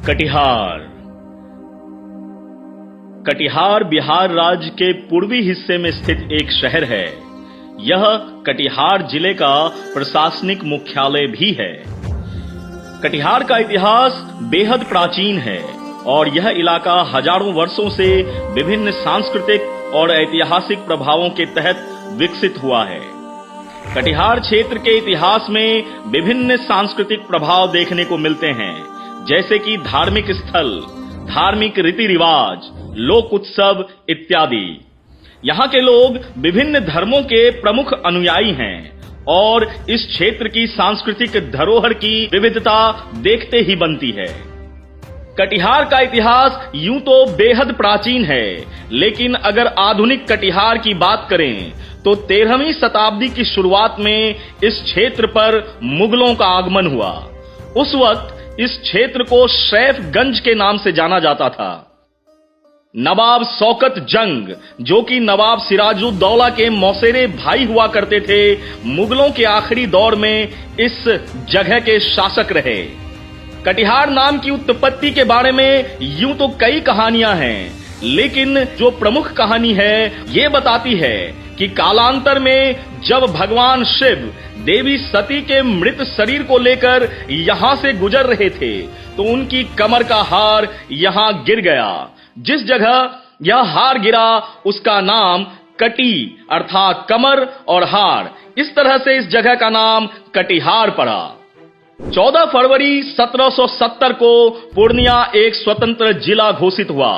कटिहार। कटिहार बिहार राज्य के पूर्वी हिस्से में स्थित एक शहर है। यह कटिहार जिले का प्रशासनिक मुख्यालय भी है। कटिहार का इतिहास बेहद प्राचीन है और यह इलाका हजारों वर्षों से विभिन्न सांस्कृतिक और ऐतिहासिक प्रभावों के तहत विकसित हुआ है। कटिहार क्षेत्र के इतिहास में विभिन्न सांस्कृतिक प्रभाव देखने को मिलते हैं, जैसे कि धार्मिक स्थल, धार्मिक रीति रिवाज, लोक उत्सव इत्यादि। यहाँ के लोग विभिन्न धर्मों के प्रमुख अनुयायी हैं और इस क्षेत्र की सांस्कृतिक धरोहर की विविधता देखते ही बनती है। कटिहार का इतिहास यूं तो बेहद प्राचीन है, लेकिन अगर आधुनिक कटिहार की बात करें तो 13वीं शताब्दी की शुरुआत में इस क्षेत्र पर मुगलों का आगमन हुआ। उस वक्त इस क्षेत्र को सैफगंज के नाम से जाना जाता था। नवाब शौकत जंग, जो कि नवाब सिराजुद्दौला के मौसेरे भाई हुआ करते थे, मुगलों के आखिरी दौर में इस जगह के शासक रहे। कटिहार नाम की उत्पत्ति के बारे में यूं तो कई कहानियां हैं, लेकिन जो प्रमुख कहानी है ये बताती है कि कालांतर में जब भगवान शिव देवी सती के मृत शरीर को लेकर यहां से गुजर रहे थे तो उनकी कमर का हार यहां गिर गया। जिस जगह यह हार गिरा उसका नाम कटी अर्थात कमर और हार, इस तरह से इस जगह का नाम कटिहार पड़ा। 14 फरवरी 1770 को पूर्णिया एक स्वतंत्र जिला घोषित हुआ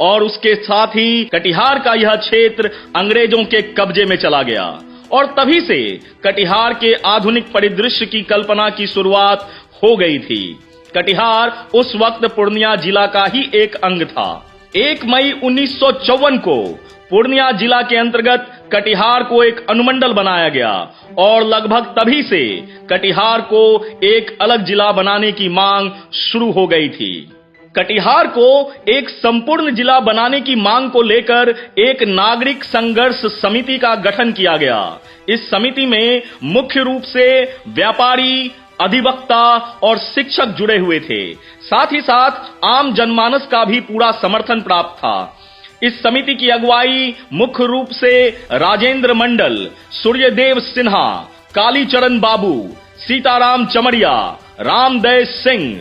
और उसके साथ ही कटिहार का यह क्षेत्र अंग्रेजों के कब्जे में चला गया और तभी से कटिहार के आधुनिक परिदृश्य की कल्पना की शुरुआत हो गई थी। कटिहार उस वक्त पूर्णिया जिला का ही एक अंग था। 1 मई 1954 को पूर्णिया जिला के अंतर्गत कटिहार को एक अनुमंडल बनाया गया और लगभग तभी से कटिहार को एक अलग जिला बनाने की मांग शुरू हो गई थी। कटिहार को एक संपूर्ण जिला बनाने की मांग को लेकर एक नागरिक संघर्ष समिति का गठन किया गया। इस समिति में मुख्य रूप से व्यापारी, अधिवक्ता और शिक्षक जुड़े हुए थे। साथ ही साथ आम जनमानस का भी पूरा समर्थन प्राप्त था। इस समिति की अगुवाई मुख्य रूप से राजेंद्र मंडल, सूर्यदेव सिन्हा, कालीचरण बाबू, सीताराम चमरिया, रामदय सिंह,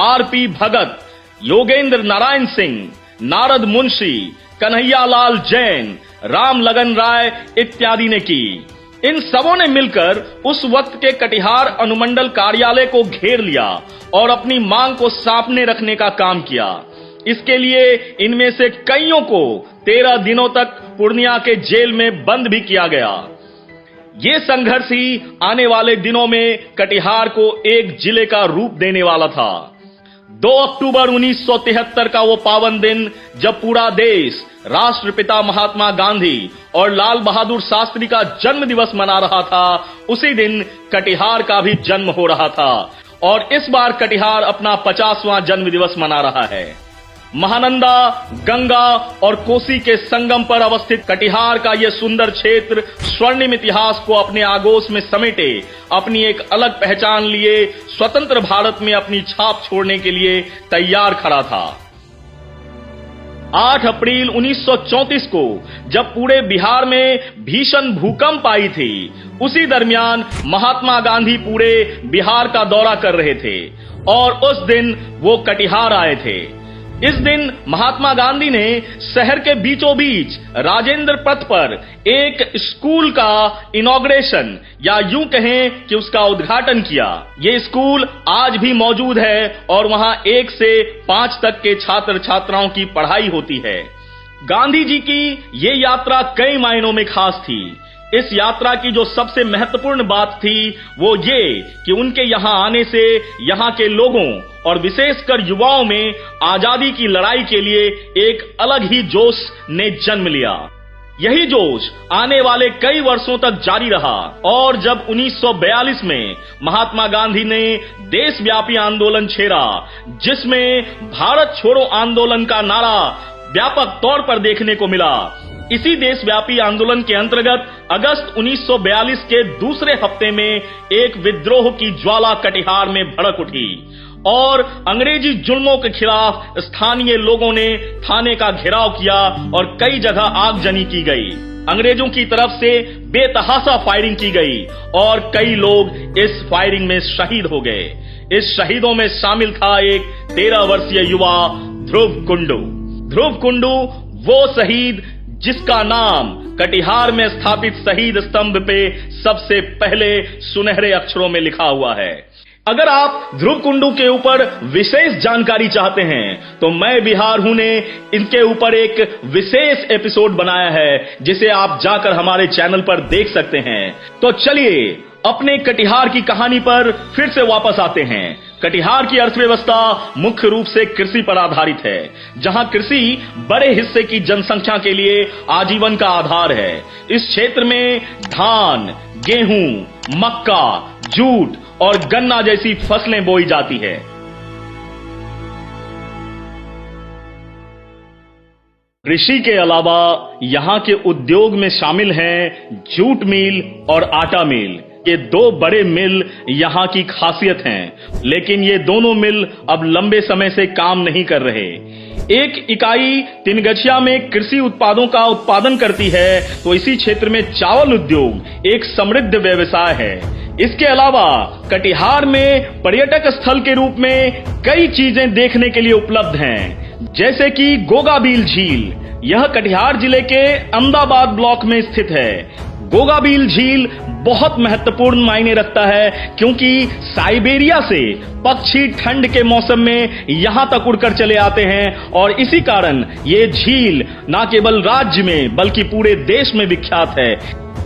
आरपी भगत, योगेंद्र नारायण सिंह, नारद मुंशी, कन्हैयालाल जैन, राम लगन राय इत्यादि ने की। इन सबों ने मिलकर उस वक्त के कटिहार अनुमंडल कार्यालय को घेर लिया और अपनी मांग को सामने रखने का काम किया। इसके लिए इनमें से कईयों को 13 दिनों तक पूर्णिया के जेल में बंद भी किया गया। ये संघर्ष ही आने वाले दिनों में कटिहार को एक जिले का रूप देने वाला था। 2 अक्टूबर 1973 का वो पावन दिन जब पूरा देश राष्ट्रपिता महात्मा गांधी और लाल बहादुर शास्त्री का जन्म दिवस मना रहा था, उसी दिन कटिहार का भी जन्म हो रहा था और इस बार कटिहार अपना 50वां जन्म दिवस मना रहा है। महानंदा, गंगा और कोसी के संगम पर अवस्थित कटिहार का यह सुंदर क्षेत्र स्वर्णिम इतिहास को अपने आगोश में समेटे अपनी एक अलग पहचान लिए स्वतंत्र भारत में अपनी छाप छोड़ने के लिए तैयार खड़ा था। 8 अप्रैल 1934 को जब पूरे बिहार में भीषण भूकंप आई थी, उसी दरमियान महात्मा गांधी पूरे बिहार का दौरा कर रहे थे और उस दिन वो कटिहार आए थे। इस दिन महात्मा गांधी ने शहर के बीचों बीच राजेंद्र पथ पर एक स्कूल का इनॉग्रेशन या यूं कहें कि उसका उद्घाटन किया। ये स्कूल आज भी मौजूद है और वहां 1 से 5 तक के छात्र छात्राओं की पढ़ाई होती है। गांधी जी की ये यात्रा कई मायनों में खास थी। इस यात्रा की जो सबसे महत्वपूर्ण बात थी वो ये कि उनके यहाँ आने से यहाँ के लोगों और विशेषकर युवाओं में आजादी की लड़ाई के लिए एक अलग ही जोश ने जन्म लिया। यही जोश आने वाले कई वर्षों तक जारी रहा और जब 1942 में महात्मा गांधी ने देशव्यापी आंदोलन छेड़ा, जिसमें भारत छोड़ो आंदोलन का नारा व्यापक तौर पर देखने को मिला, इसी देशव्यापी आंदोलन के अंतर्गत अगस्त 1942 के दूसरे हफ्ते में एक विद्रोह की ज्वाला कटिहार में भड़क उठी और अंग्रेजी जुल्मों के खिलाफ स्थानीय लोगों ने थाने का घेराव किया और कई जगह आगजनी की गई। अंग्रेजों की तरफ से बेतहाशा फायरिंग की गई और कई लोग इस फायरिंग में शहीद हो गए। इस शहीदों में शामिल था एक 13 वर्षीय युवा ध्रुव कुंडू। ध्रुव कुंडू वो शहीद जिसका नाम कटिहार में स्थापित शहीद स्तंभ पे सबसे पहले सुनहरे अक्षरों में लिखा हुआ है। अगर आप ध्रुव कुंडू के ऊपर विशेष जानकारी चाहते हैं तो मैं बिहार हूं ने इनके ऊपर एक विशेष एपिसोड बनाया है, जिसे आप जाकर हमारे चैनल पर देख सकते हैं। तो चलिए अपने कटिहार की कहानी पर फिर से वापस आते हैं। कटिहार की अर्थव्यवस्था मुख्य रूप से कृषि पर आधारित है, जहां कृषि बड़े हिस्से की जनसंख्या के लिए आजीवन का आधार है। इस क्षेत्र में धान, गेहूं, मक्का, जूट और गन्ना जैसी फसलें बोई जाती है। कृषि के अलावा यहाँ के उद्योग में शामिल हैं जूट मिल और आटा मिल। ये दो बड़े मिल यहाँ की खासियत हैं, लेकिन ये दोनों मिल अब लंबे समय से काम नहीं कर रहे। एक इकाई तिनगछिया में कृषि उत्पादों का उत्पादन करती है, तो इसी क्षेत्र में चावल उद्योग एक समृद्ध व्यवसाय है। इसके अलावा कटिहार में पर्यटक स्थल के रूप में कई चीजें देखने के लिए उपलब्ध हैं, जैसे कि गोगाबील झील। यह कटिहार जिले के अहमदाबाद ब्लॉक में स्थित है। गोगाबील झील बहुत महत्वपूर्ण मायने रखता है, क्योंकि साइबेरिया से पक्षी ठंड के मौसम में यहां तक उड़कर चले आते हैं और इसी कारण ये झील न केवल राज्य में बल्कि पूरे देश में विख्यात है।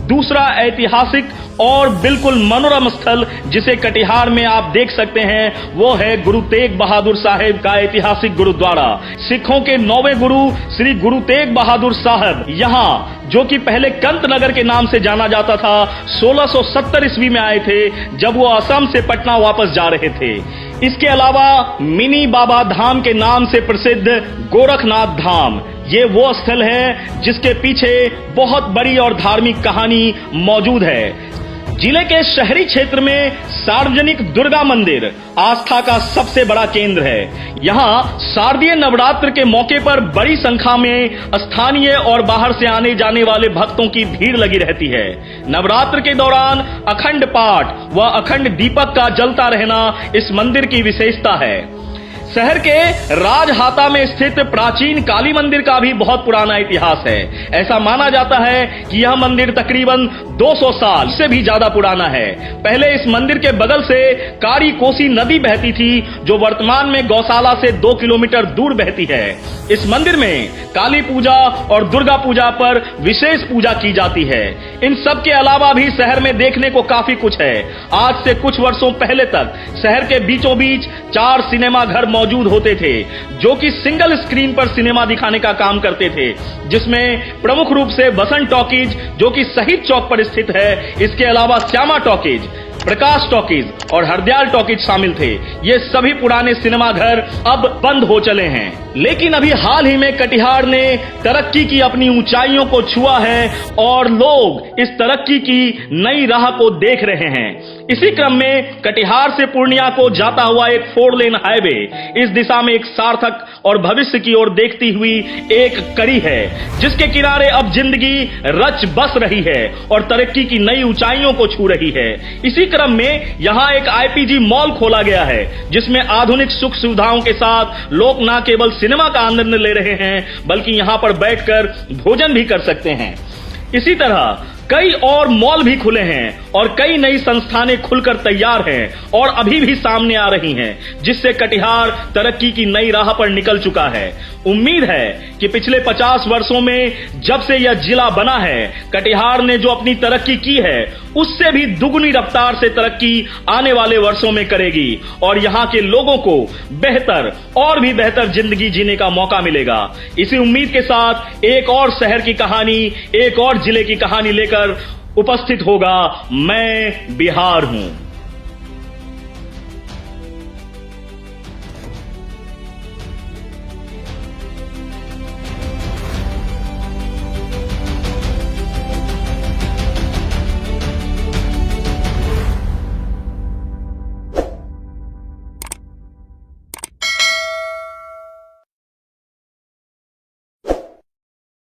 दूसरा ऐतिहासिक और बिल्कुल मनोरम स्थल जिसे कटिहार में आप देख सकते हैं, वो है गुरु तेग बहादुर साहिब का ऐतिहासिक गुरुद्वारा। सिखों के 9वें गुरु श्री गुरु तेग बहादुर साहब यहाँ, जो कि पहले कंत नगर के नाम से जाना जाता था, 1670 ईस्वी में आए थे, जब वो असम से पटना वापस जा रहे थे। इसके अलावा मिनी बाबा धाम के नाम से प्रसिद्ध गोरखनाथ धाम, ये वो स्थल है जिसके पीछे बहुत बड़ी और धार्मिक कहानी मौजूद है। जिले के शहरी क्षेत्र में सार्वजनिक दुर्गा मंदिर आस्था का सबसे बड़ा केंद्र है। यहाँ शारदीय नवरात्र के मौके पर बड़ी संख्या में स्थानीय और बाहर से आने जाने वाले भक्तों की भीड़ लगी रहती है। नवरात्र के दौरान अखंड पाठ व अखंड दीपक का जलता रहना इस मंदिर की विशेषता है। शहर के राजहाता में स्थित प्राचीन काली मंदिर का भी बहुत पुराना इतिहास है। ऐसा माना जाता है कि यह मंदिर तकरीबन 200 साल से भी ज्यादा पुराना है। पहले इस मंदिर के बगल से कारी कोसी नदी बहती थी, जो वर्तमान में गौशाला से 2 किलोमीटर दूर बहती है। इस मंदिर में काली पूजा और दुर्गा पूजा पर विशेष पूजा की जाती है। इन सब के अलावा भी शहर में देखने को काफी कुछ है। आज से कुछ वर्षों पहले तक शहर के बीचों बीच 4 सिनेमा घर मौजूद होते थे, जो कि सिंगल स्क्रीन पर सिनेमा दिखाने का काम करते थे, जिसमें प्रमुख रूप से बसंत टॉकीज, जो कि शहीद चौक पर स्थित है, इसके अलावा श्यामा टॉकीज, प्रकाश टॉकीज और हरदयाल टॉकीज शामिल थे। ये सभी पुराने सिनेमा घर अब बंद हो चले हैं। लेकिन अभी हाल ही में कटिहार ने तरक्की की अपनी ऊंचाइयों को छुआ है और लोग इस तरक्की की नई राह को देख रहे हैं। इसी क्रम में कटिहार से पूर्णिया को जाता हुआ एक 4 लेन हाईवे इस दिशा में एक सार्थक और भविष्य की ओर देखती हुई एक कड़ी है, जिसके किनारे अब जिंदगी रच बस रही है और तरक्की की नई ऊंचाइयों को छू रही है। इसी क्रम में यहाँ एक IPG मॉल खोला गया है, जिसमें आधुनिक सुख सुविधाओं के साथ लोग न केवल सिनेमा का आनंद ले रहे हैं, बल्कि यहाँ पर बैठकर भोजन भी कर सकते हैं। इसी तरह कई और मॉल भी खुले हैं और कई नई संस्थानें खुलकर तैयार हैं और अभी भी सामने आ रही हैं, जिससे कटिहार तरक्की की नई राह पर निकल चुका है। उम्मीद है कि पिछले 50 वर्षों में जब से यह जिला बना है, कटिहार ने जो अपनी तरक्की की है, उससे भी दुगुनी रफ्तार से तरक्की आने वाले वर्षों में करेगी और यहाँ के लोगों को बेहतर और भी बेहतर जिंदगी जीने का मौका मिलेगा। इसी उम्मीद के साथ एक और शहर की कहानी, एक और जिले की कहानी लेकर उपस्थित होगा मैं बिहार हूं।